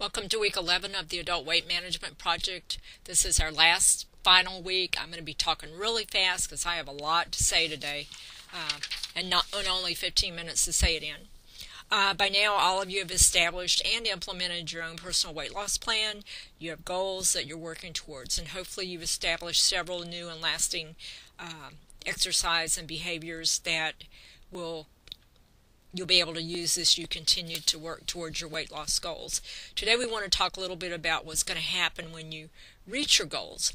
Welcome to week 11 of the Adult Weight Management Project. This is our last final week. I'm going to be talking really fast because I have a lot to say today and only 15 minutes to say it in. By now, all of you have established and implemented your own personal weight loss plan. You have goals that you're working towards, and hopefully you've established several new and lasting exercise and behaviors that you'll be able to use as you continue to work towards your weight loss goals. Today we want to talk a little bit about what's going to happen when you reach your goals.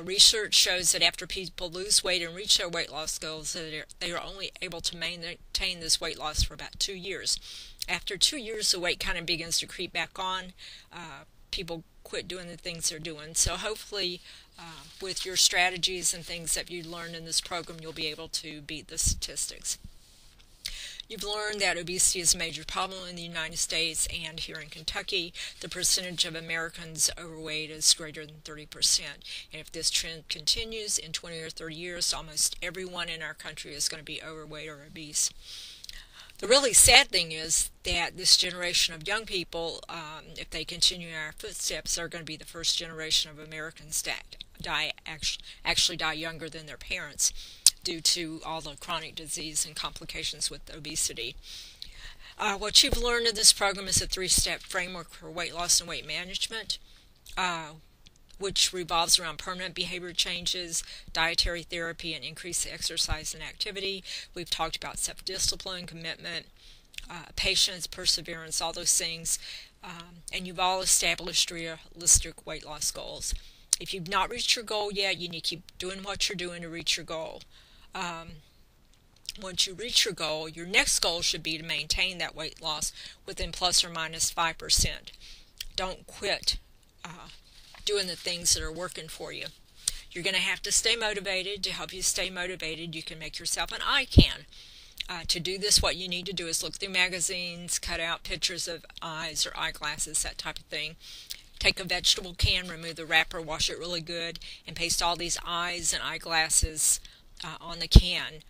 Research shows that after people lose weight and reach their weight loss goals, they are only able to maintain this weight loss for about 2 years. After 2 years, the weight kind of begins to creep back on. People quit doing the things they're doing. So hopefully with your strategies and things that you learned in this program, you'll be able to beat the statistics. You've learned that obesity is a major problem in the United States, and here in Kentucky, the percentage of Americans overweight is greater than 30%. And if this trend continues in 20 or 30 years, almost everyone in our country is going to be overweight or obese. The really sad thing is that this generation of young people, if they continue in our footsteps, are going to be the first generation of Americans that actually die younger than their parents, due to all the chronic disease and complications with obesity. What you've learned in this program is a 3-step framework for weight loss and weight management, which revolves around permanent behavior changes, dietary therapy, and increased exercise and activity. We've talked about self-discipline, commitment, patience, perseverance, all those things, and you've all established realistic weight loss goals. If you've not reached your goal yet, you need to keep doing what you're doing to reach your goal. Once you reach your goal, your next goal should be to maintain that weight loss within plus or minus 5%. Don't quit doing the things that are working for you. You're going to have to stay motivated. To help you stay motivated, you can make yourself an icon. To do this, what you need to do is look through magazines, cut out pictures of eyes or eyeglasses, that type of thing. Take a vegetable can, remove the wrapper, wash it really good, and paste all these eyes and eyeglasses on the can.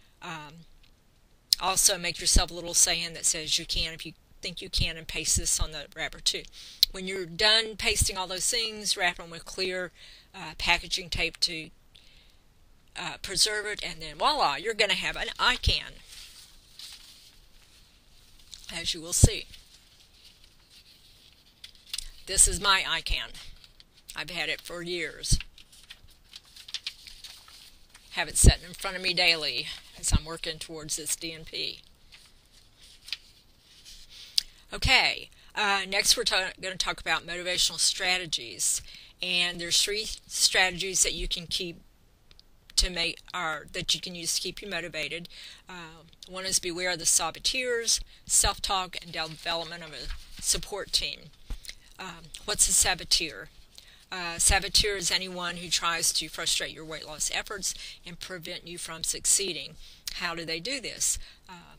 Also, make yourself a little saying that says you can if you think you can, and paste this on the wrapper too. When you're done pasting all those things, wrap them with clear packaging tape to preserve it, and then voila, you're going to have an icon, as you will see. This is my icon. I've had it for years. Have it sitting in front of me daily as I'm working towards this DNP. Okay, next we're going to talk about motivational strategies. And there's 3 strategies that you can that you can use to keep you motivated. One is beware of the saboteurs, self-talk, and development of a support team. What's a saboteur? Saboteur is anyone who tries to frustrate your weight loss efforts and prevent you from succeeding. How do they do this?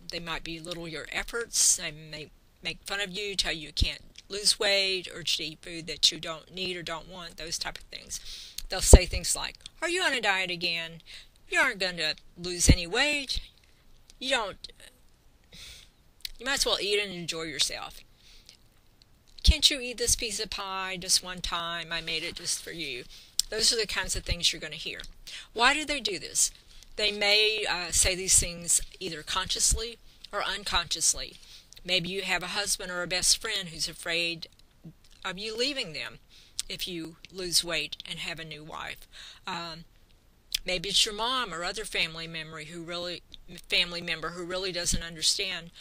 They might belittle your efforts. They may make fun of you, tell you can't lose weight, urge to eat food that you don't need or don't want, those type of things. They'll say things like, "Are you on a diet again? You aren't going to lose any weight. You might as well eat and enjoy yourself. Can't you eat this piece of pie just one time? I made it just for you." Those are the kinds of things you're going to hear. Why do they do this? They may say these things either consciously or unconsciously. Maybe you have a husband or a best friend who's afraid of you leaving them if you lose weight and have a new wife. Maybe it's your mom or other family member who really doesn't understand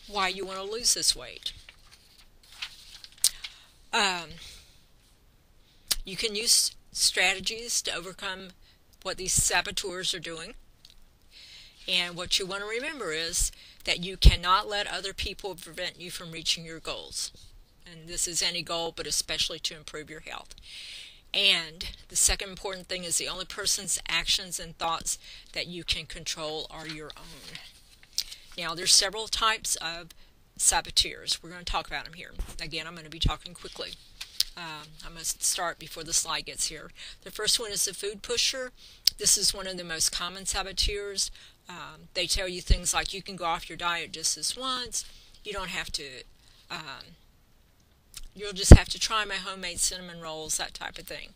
why you want to lose this weight. You can use strategies to overcome what these saboteurs are doing. And what you want to remember is that you cannot let other people prevent you from reaching your goals. And this is any goal, but especially to improve your health. And the second important thing is the only person's actions and thoughts that you can control are your own. Now, there's several types of saboteurs. We're going to talk about them here. Again, I'm going to be talking quickly. I must start before the slide gets here. The first one is the food pusher. This is one of the most common saboteurs. They tell you things like you can go off your diet just this once. You don't have to you'll just have to try my homemade cinnamon rolls, that type of thing.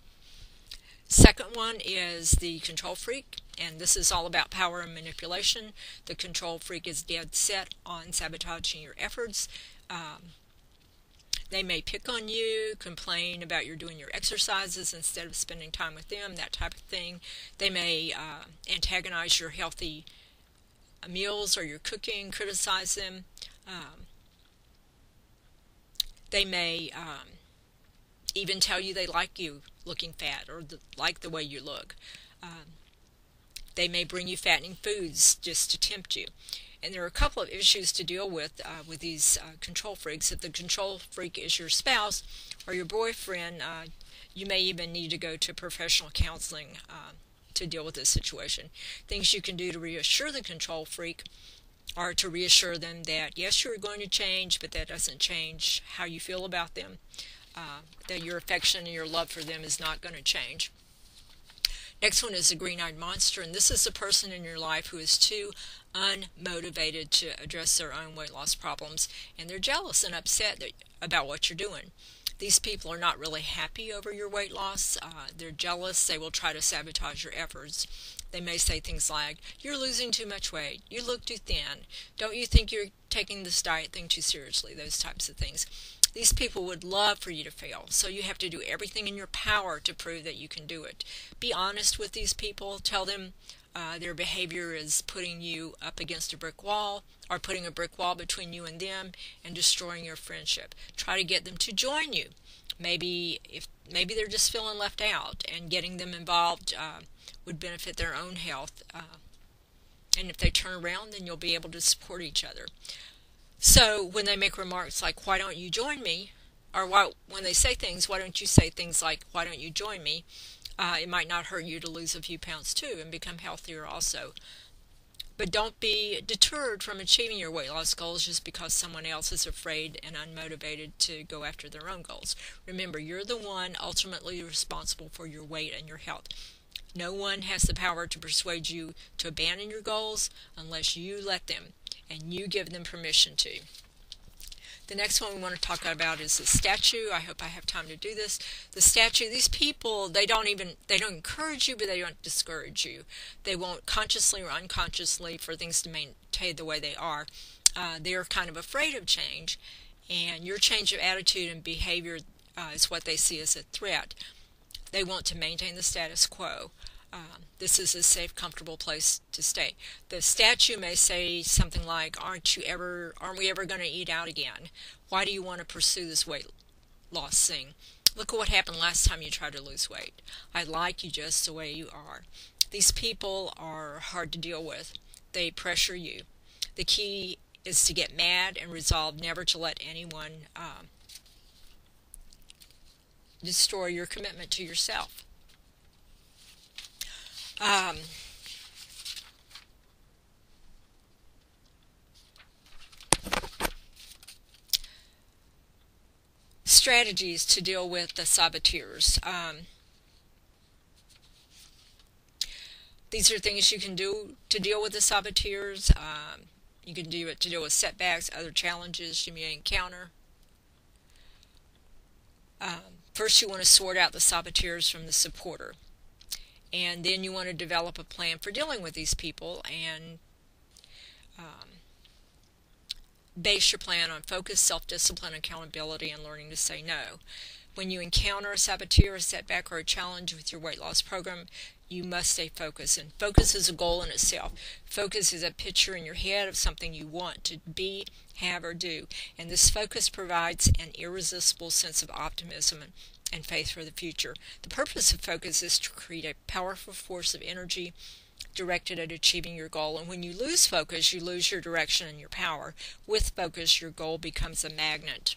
Second one is the control freak, and this is all about power and manipulation. The control freak is dead set on sabotaging your efforts. They may pick on you, complain about you doing your exercises instead of spending time with them, that type of thing. They may antagonize your healthy meals or your cooking, criticize them. They may even tell you they like you looking fat or like the way you look. They may bring you fattening foods just to tempt you. And there are a couple of issues to deal with these control freaks. If the control freak is your spouse or your boyfriend, you may even need to go to professional counseling to deal with this situation. Things you can do to reassure the control freak are to reassure them that, yes, you're going to change, but that doesn't change how you feel about them, that your affection and your love for them is not going to change. Next one is the green-eyed monster, and this is a person in your life who is too unmotivated to address their own weight loss problems, and they're jealous and upset about what you're doing. These people are not really happy over your weight loss. They're jealous. They will try to sabotage your efforts. They may say things like, you're losing too much weight, you look too thin, don't you think you're taking this diet thing too seriously, those types of things. These people would love for you to fail, so you have to do everything in your power to prove that you can do it. Be honest with these people. Tell them their behavior is putting you up against a brick wall, or putting a brick wall between you and them and destroying your friendship. Try to get them to join you. Maybe they're just feeling left out, and getting them involved would benefit their own health. And if they turn around, then you'll be able to support each other. So when they make remarks like, why don't you join me? Or when they say things, why don't you say things like, why don't you join me? It might not hurt you to lose a few pounds too and become healthier also. But don't be deterred from achieving your weight loss goals just because someone else is afraid and unmotivated to go after their own goals. Remember, you're the one ultimately responsible for your weight and your health. No one has the power to persuade you to abandon your goals unless you let them and you give them permission to. The next one we want to talk about is the statue. I hope I have time to do this. The statue, these people, they don't encourage you, but they don't discourage you. They won't consciously or unconsciously for things to maintain the way they are. They're kind of afraid of change, and your change of attitude and behavior is what they see as a threat. They want to maintain the status quo. This is a safe, comfortable place to stay. The statue may say something like, aren't we ever going to eat out again? Why do you want to pursue this weight loss thing? Look at what happened last time you tried to lose weight. I like you just the way you are. These people are hard to deal with. They pressure you. The key is to get mad and resolve never to let anyone destroy your commitment to yourself. Strategies to deal with the saboteurs. These are things you can do to deal with the saboteurs. You can do it to deal with setbacks, other challenges you may encounter. First, you want to sort out the saboteurs from the supporter. And then you want to develop a plan for dealing with these people and base your plan on focus, self-discipline, accountability, and learning to say no. When you encounter a saboteur, a setback, or a challenge with your weight loss program, you must stay focused. And focus is a goal in itself. Focus is a picture in your head of something you want to be, have, or do. And this focus provides an irresistible sense of optimism and faith for the future. The purpose of focus is to create a powerful force of energy directed at achieving your goal. And when you lose focus, you lose your direction and your power. With focus, your goal becomes a magnet.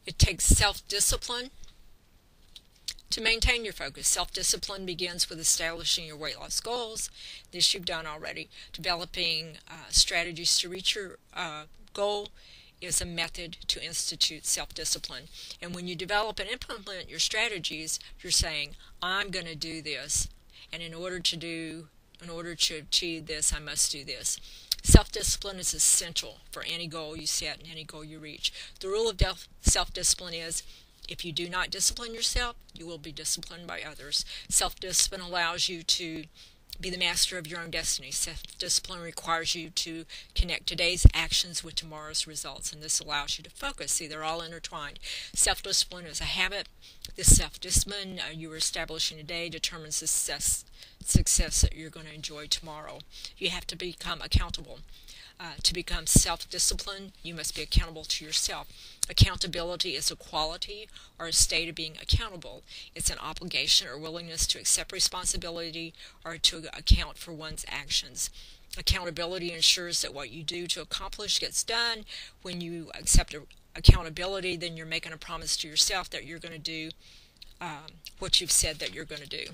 It takes self-discipline to maintain your focus. Self-discipline begins with establishing your weight loss goals. This you've done already. Developing strategies to reach your goal is a method to institute self-discipline. And when you develop and implement your strategies, you're saying, I'm going to do this, and in order to achieve this, I must do this. Self-discipline is essential for any goal you set and any goal you reach. The rule of self-discipline is, if you do not discipline yourself, you will be disciplined by others. Self-discipline allows you to be the master of your own destiny. Self-discipline requires you to connect today's actions with tomorrow's results, and this allows you to focus. See, they're all intertwined. Self-discipline is a habit. This self-discipline you are establishing today determines the success that you're going to enjoy tomorrow. You have to become accountable. To become self-disciplined, you must be accountable to yourself. Accountability is a quality or a state of being accountable. It's an obligation or willingness to accept responsibility or to account for one's actions. Accountability ensures that what you do to accomplish gets done. When you accept accountability, then you're making a promise to yourself that you're going to do what you've said that you're going to do.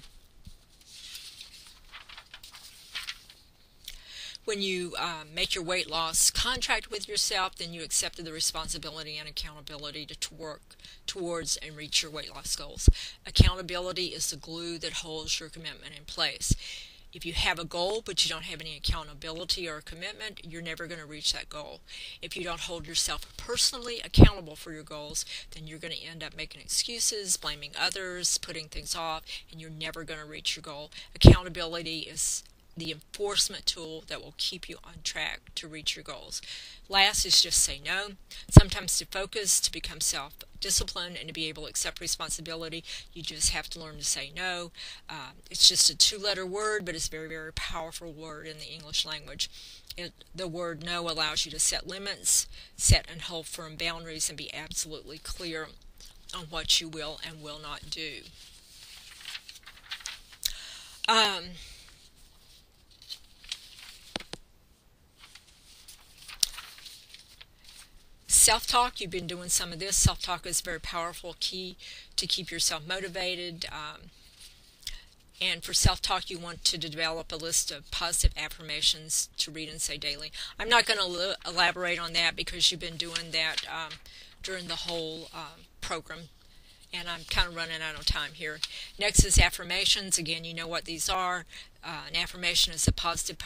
When you make your weight loss contract with yourself, then you accepted the responsibility and accountability to work towards and reach your weight loss goals. Accountability is the glue that holds your commitment in place. If you have a goal but you don't have any accountability or commitment, you're never going to reach that goal. If you don't hold yourself personally accountable for your goals, then you're going to end up making excuses, blaming others, putting things off, and you're never going to reach your goal. Accountability is the enforcement tool that will keep you on track to reach your goals. Last is just say no. Sometimes to focus, to become self-disciplined, and to be able to accept responsibility, you just have to learn to say no. It's just a two-letter word, but it's a very, very powerful word in the English language. The word no allows you to set limits, set and hold firm boundaries, and be absolutely clear on what you will and will not do. Self-talk, you've been doing some of this. Self-talk is a very powerful key to keep yourself motivated. And for self-talk, you want to develop a list of positive affirmations to read and say daily. I'm not going to elaborate on that because you've been doing that during the whole program, and I'm kind of running out of time here. Next is affirmations. Again, you know what these are. An affirmation is a positive,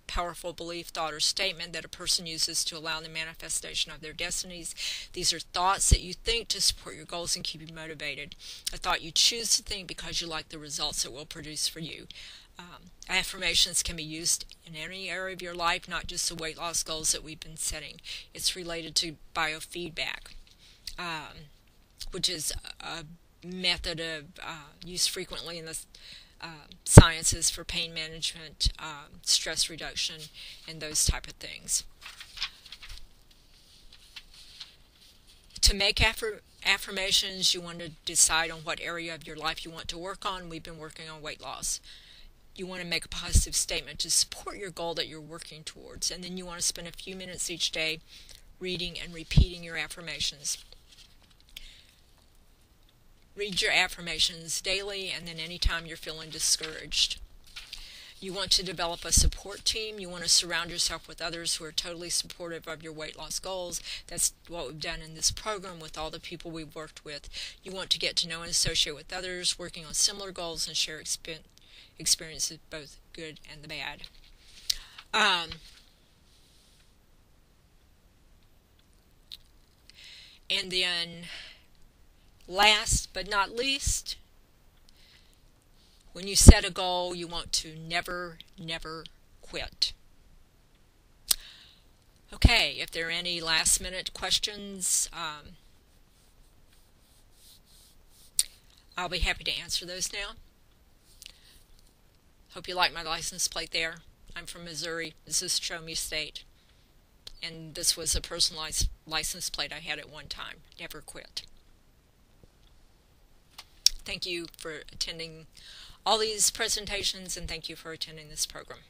powerful belief, thought, or statement that a person uses to allow the manifestation of their destinies. These are thoughts that you think to support your goals and keep you motivated. A thought you choose to think because you like the results it will produce for you. Affirmations can be used in any area of your life, not just the weight loss goals that we've been setting. It's related to biofeedback, which is a method of used frequently in the sciences for pain management, stress reduction, and those type of things. To make affirmations, you want to decide on what area of your life you want to work on. We've been working on weight loss. You want to make a positive statement to support your goal that you're working towards, and then you want to spend a few minutes each day reading and repeating your affirmations. Read your affirmations daily, and then anytime you're feeling discouraged. You want to develop a support team. You want to surround yourself with others who are totally supportive of your weight loss goals. That's what we've done in this program with all the people we've worked with. You want to get to know and associate with others working on similar goals and share experiences, both good and the bad. And then last but not least, when you set a goal, you want to never, never quit. Okay, if there are any last minute questions, I'll be happy to answer those now. Hope you like my license plate there. I'm from Missouri. This is Show Me State. And this was a personalized license plate I had at one time. Never quit. Thank you for attending all these presentations, and thank you for attending this program.